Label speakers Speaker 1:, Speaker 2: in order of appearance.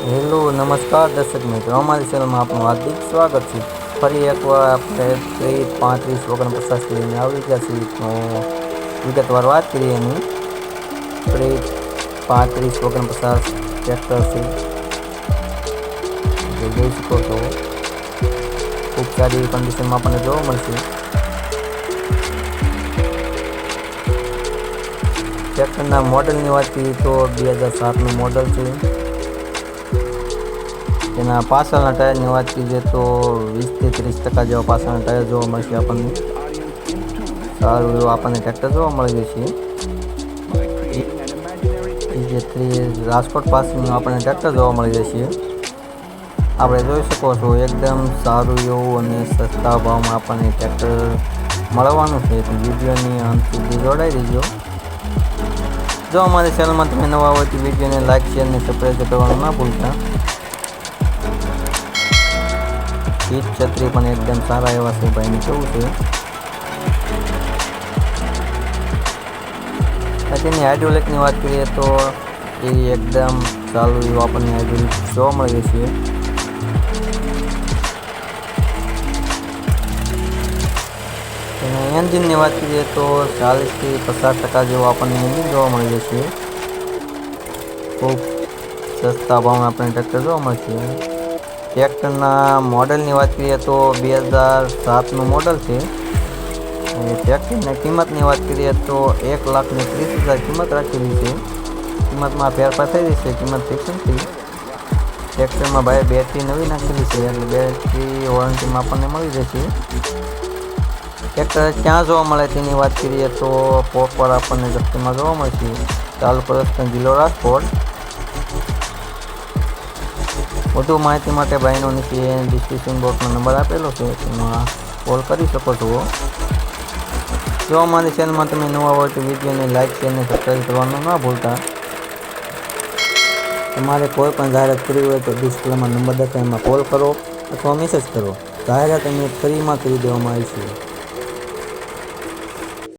Speaker 1: Hello નમસ્કાર દર્શક મિત્રો, અમારી ચેનલમાં આપનું હાર્દિક સ્વાગત છે। ફરી એકવાર આપણે 35 49 લઈને આવી ગયા છીએ। તો વિગતવાર વાત કરીએ એની 35 49 ટ્રેક્ટર છે, જે જોઈ શકો છો ખૂબ સારી કન્ડિશનમાં આપણને જોવા મળશે। ટ્રેક્ટરના મોડલની વાત કરીએ તો 2007નું મોડલ છે। તેના પાછળના ટાયરની વાત કરીએ તો 20 થી 30% જેવા પાછળના ટાયર જોવા મળશે આપણને। સારું એવું આપણને ટ્રેક્ટર જોવા મળી જશે। જે રાજકોટ પાસેનું આપણને ટ્રેક્ટર જોવા મળી જશે। આપણે જોઈ શકો છો એકદમ સારું એવું અને સસ્તા ભાવમાં આપણને ટ્રેક્ટર મળવાનું છે। તો વિડીયોની અંત સુધી જોડાઈ રહીજો। જો અમારી ચેનલમાં તમે નવા હોય તો વિડીયોને લાઇક શેર અને સબસ્ક્રાઈબ કરવાનું ના ભૂલતા। સીટ છત્રી પણ એકદમ સારા એવા છે ભાઈને કેવું છે। તેની હાઇડ્રોલિકની વાત કરીએ તો એ એકદમ સારું એવું આપણને હાઇડ્રોલિક જોવા મળે છે। તેના એન્જિનની વાત કરીએ તો 40 થી 50% જેવું આપણને એન્જિન જોવા મળી જશે। ખૂબ સસ્તા ભાવમાં આપણને ટ્રેક્ટર જોવા મળશે। ટ્રેક્ટરના મોડલની વાત કરીએ તો 2007નું મોડલ છે। ટ્રેક્ટરની કિંમતની વાત કરીએ તો 1,30,000 કિંમત રાખેલી છે। કિંમતમાં ફેરફાર થઈ જશે, કિંમત ફિક્સ નથી। ટ્રેક્ટરમાં ભાઈ બેટરી નવી નાખેલી છે, એટલે બેટરી વોરંટીમાં આપણને મળી જશે। ટ્રેક્ટર ક્યાં જોવા મળે તેની વાત કરીએ તો પોકવાર આપણને જપ્તીમાં જોવા મળશે। તાલુકો રસ્તા જિલ્લો રાજકોટ। વધુ માહિતી માટે ભાઈનો નીચે ડિસ્ક્રિપ્શન બોક્સનો નંબર આપેલો છે, તેમાં કોલ કરી શકો છો। જો અમારી ચેનલમાં તમે નવા હોય તો વિડીયોને લાઇક શેર અને સબસ્ક્રાઈબ કરવાનું ના ભૂલતા। તમારે કોઈ પણ જાહેરાત કરવી હોય તો ડિસ્પ્લેમાં નંબર દેખાય એમાં કોલ કરો અથવા મેસેજ કરો। જાહેરાત અમે ફ્રીમાં કરી દેવામાં આવી છે।